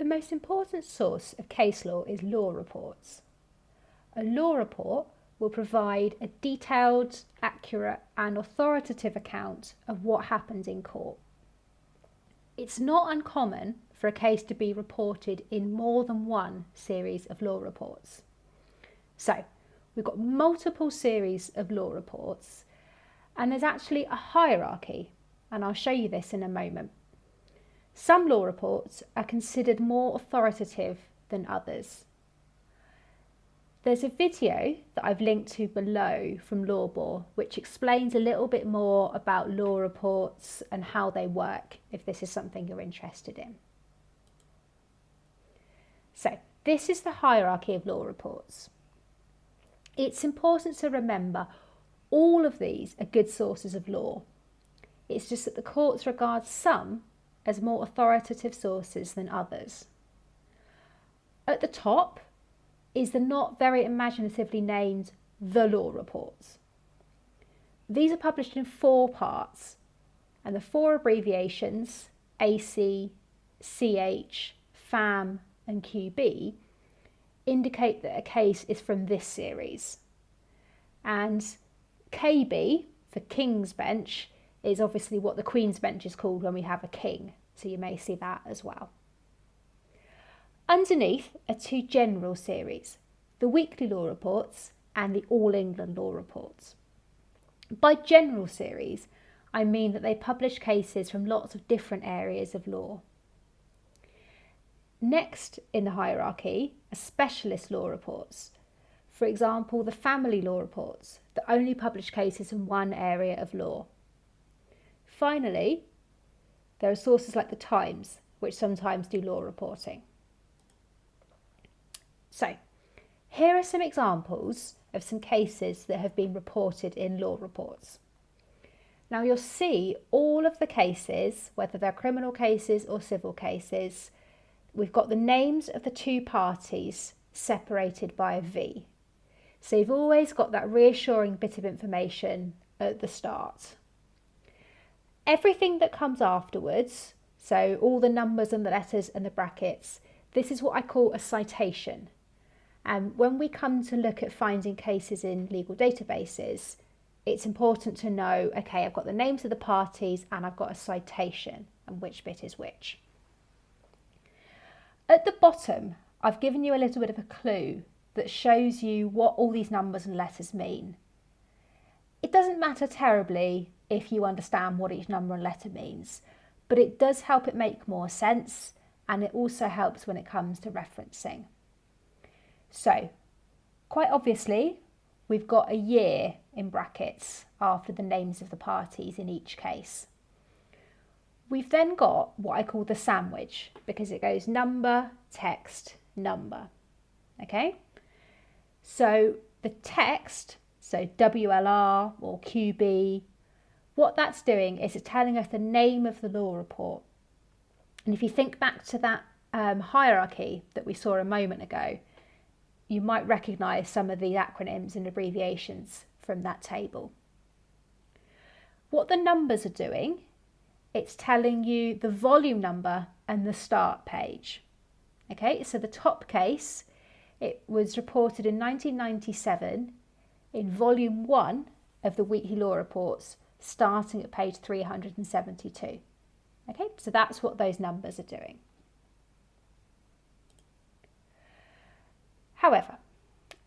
The most important source of case law is law reports. A law report will provide a detailed, accurate and authoritative account of what happened in court. It's not uncommon for a case to be reported in more than one series of law reports. So, we've got multiple series of law reports, and there's actually a hierarchy, and I'll show you this in a moment. Some law reports are considered more authoritative than others. There's a video that I've linked to below from Lawbore which explains a little bit more about law reports and how they work, if this is something you're interested in. So, this is the hierarchy of law reports. It's important to remember all of these are good sources of law. It's just that the courts regard some as more authoritative sources than others. At the top is the not very imaginatively named The Law Reports. These are published in 4 parts, and the 4 abbreviations AC, CH, FAM and QB indicate that a case is from this series. And KB, for King's Bench, is obviously what the Queen's Bench is called when we have a king, so you may see that as well. Underneath are 2 general series, the Weekly Law Reports and the All England Law Reports. By general series, I mean that they publish cases from lots of different areas of law. Next in the hierarchy are specialist law reports. For example, the Family Law Reports that only publish cases in one area of law. Finally, there are sources like the Times, which sometimes do law reporting. So, here are some examples of some cases that have been reported in law reports. Now you'll see all of the cases, whether they're criminal cases or civil cases, we've got the names of the 2 parties separated by a V. So you've always got that reassuring bit of information at the start. Everything that comes afterwards, so all the numbers and the letters and the brackets, this is what I call a citation. And when we come to look at finding cases in legal databases, it's important to know, okay, I've got the names of the parties and I've got a citation, and which bit is which. At the bottom, I've given you a little bit of a clue that shows you what all these numbers and letters mean. It doesn't matter terribly if you understand what each number and letter means, but it does help it make more sense, and it also helps when it comes to referencing. So, quite obviously, we've got a year in brackets after the names of the parties in each case. We've then got what I call the sandwich, because it goes number, text, number. Okay? So the text, so WLR or QB, what that's doing is it's telling us the name of the law report. And if you think back to that hierarchy that we saw a moment ago, you might recognise some of the acronyms and abbreviations from that table. What the numbers are doing, it's telling you the volume number and the start page. Okay, so the top case, it was reported in 1997 in volume 1 of the Weekly Law Reports, starting at page 372. Okay, so that's what those numbers are doing. However,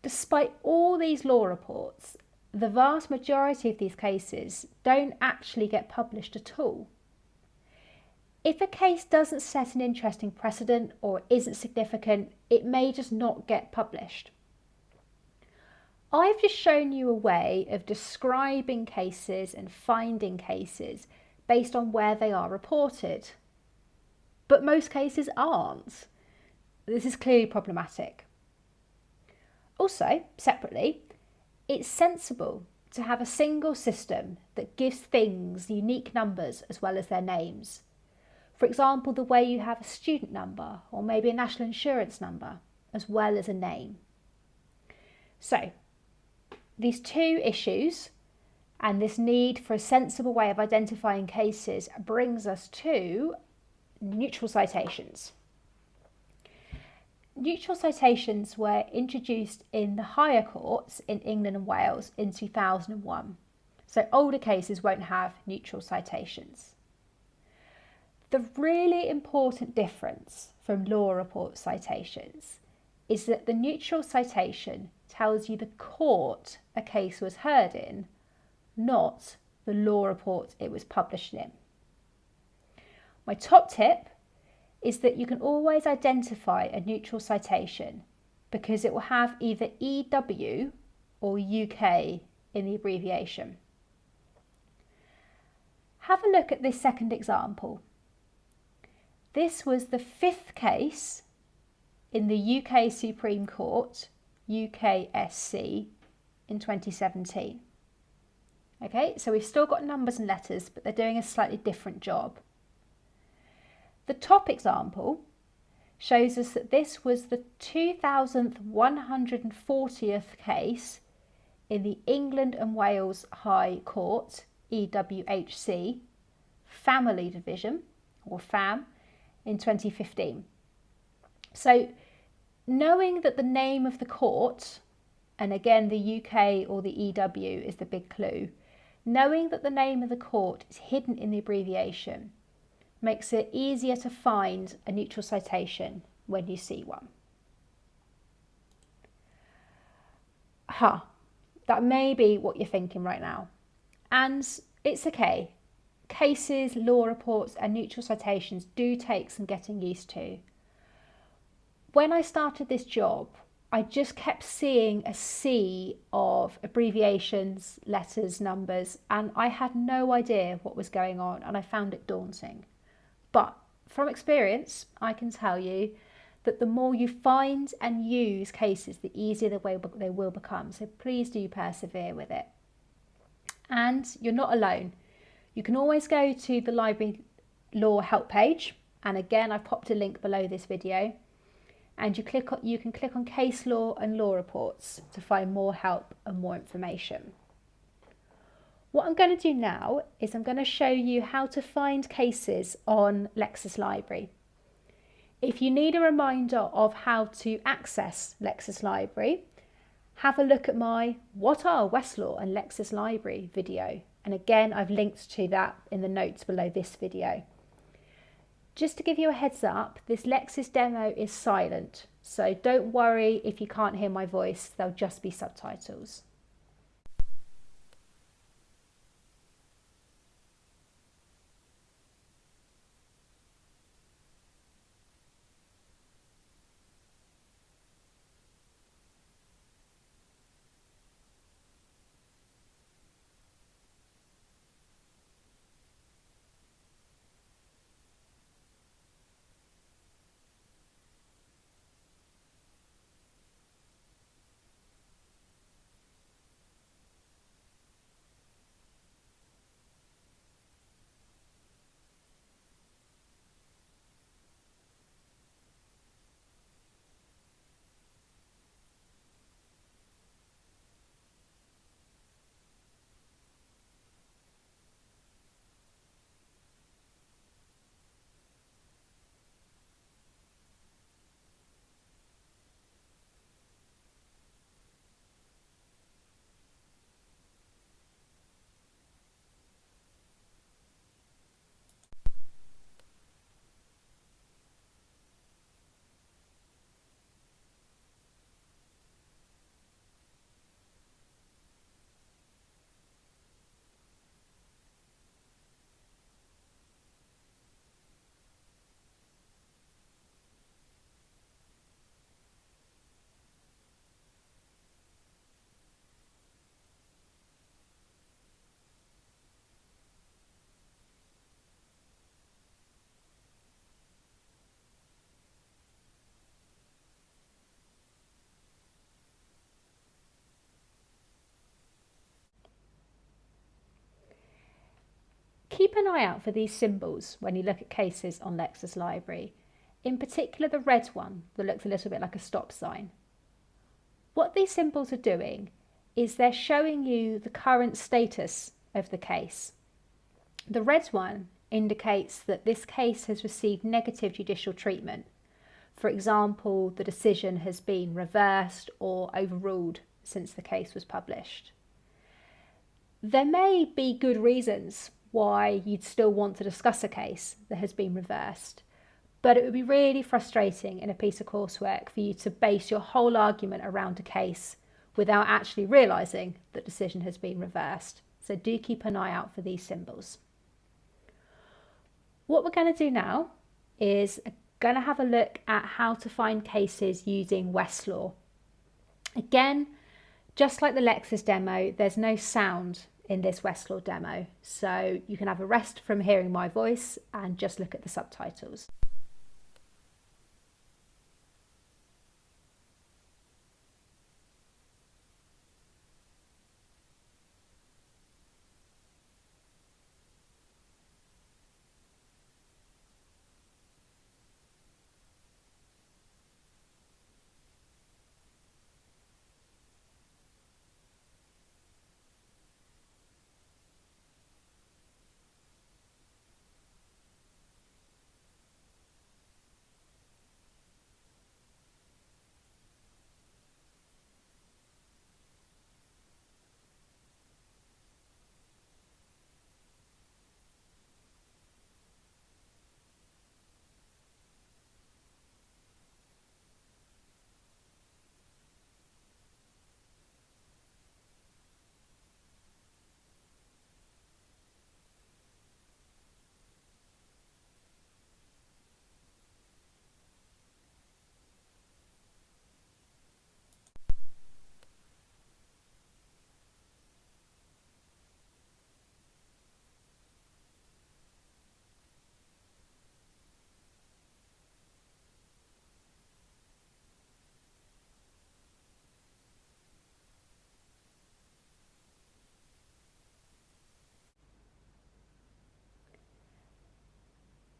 despite all these law reports, the vast majority of these cases don't actually get published at all. If a case doesn't set an interesting precedent or isn't significant, it may just not get published. I've just shown you a way of describing cases and finding cases based on where they are reported. But most cases aren't. This is clearly problematic. Also, separately, it's sensible to have a single system that gives things unique numbers as well as their names. For example, the way you have a student number or maybe a national insurance number as well as a name. So, these 2 issues and this need for a sensible way of identifying cases brings us to neutral citations. Neutral citations were introduced in the higher courts in England and Wales in 2001. So older cases won't have neutral citations. The really important difference from law report citations is that the neutral citation tells you the court a case was heard in, not the law report it was published in. My top tip is that you can always identify a neutral citation because it will have either EW or UK in the abbreviation. Have a look at this second example. This was the 5th case in the UK Supreme Court, UKSC, in 2017. Okay, so we've still got numbers and letters, but they're doing a slightly different job. The top example shows us that this was the 2140th case in the England and Wales High Court, EWHC, Family Division, or FAM, in 2015. So knowing that the name of the court, and again the UK or the EW is the big clue, knowing that the name of the court is hidden in the abbreviation makes it easier to find a neutral citation when you see one. That may be what you're thinking right now. And it's okay. Cases, law reports and neutral citations do take some getting used to. When I started this job, I just kept seeing a sea of abbreviations, letters, numbers, and I had no idea what was going on, and I found it daunting. But from experience, I can tell you that the more you find and use cases, the easier they will become. So please do persevere with it. And you're not alone. You can always go to the Library Law help page. And again, I've popped a link below this video. And you can click on case law and law reports to find more help and more information. What I'm going to do now is I'm going to show you how to find cases on LexisLibrary. If you need a reminder of how to access LexisLibrary, have a look at my What Are Westlaw and LexisLibrary video. And again, I've linked to that in the notes below this video. Just to give you a heads up, this Lexis demo is silent, so don't worry if you can't hear my voice, there'll just be subtitles. Keep an eye out for these symbols when you look at cases on LexisLibrary, in particular the red one that looks a little bit like a stop sign. What these symbols are doing is they're showing you the current status of the case. The red one indicates that this case has received negative judicial treatment. For example, the decision has been reversed or overruled since the case was published. There may be good reasons why you'd still want to discuss a case that has been reversed, but it would be really frustrating in a piece of coursework for you to base your whole argument around a case without actually realising that decision has been reversed. So do keep an eye out for these symbols. What we're going to do now is going to have a look at how to find cases using Westlaw. Again, just like the Lexis demo, there's no sound in this Westlaw demo, so you can have a rest from hearing my voice and just look at the subtitles.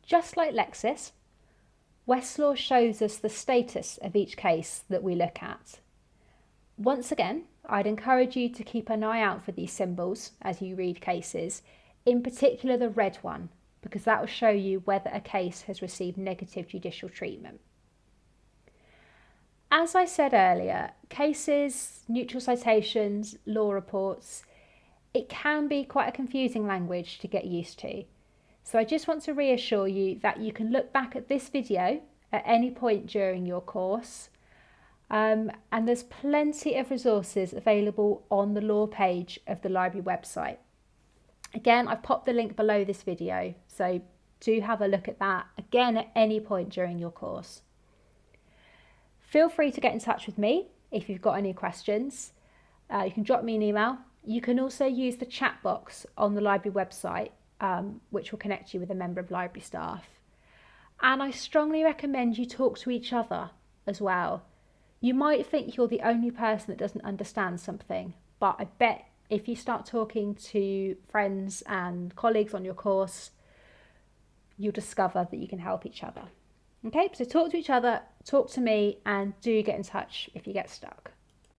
Just like Lexis, Westlaw shows us the status of each case that we look at. Once again, I'd encourage you to keep an eye out for these symbols as you read cases, in particular the red one, because that will show you whether a case has received negative judicial treatment. As I said earlier, cases, neutral citations, law reports, it can be quite a confusing language to get used to. So I just want to reassure you that you can look back at this video at any point during your course, and there's plenty of resources available on the law page of the library website. Again, I've popped the link below this video, so do have a look at that again at any point during your course. Feel free to get in touch with me if you've got any questions. You can drop me an email. You can also use the chat box on the library website, which will connect you with a member of library staff. And I strongly recommend you talk to each other as well. You might think you're the only person that doesn't understand something, but I bet if you start talking to friends and colleagues on your course, you'll discover that you can help each other. Okay, so talk to each other, talk to me, and do get in touch if you get stuck.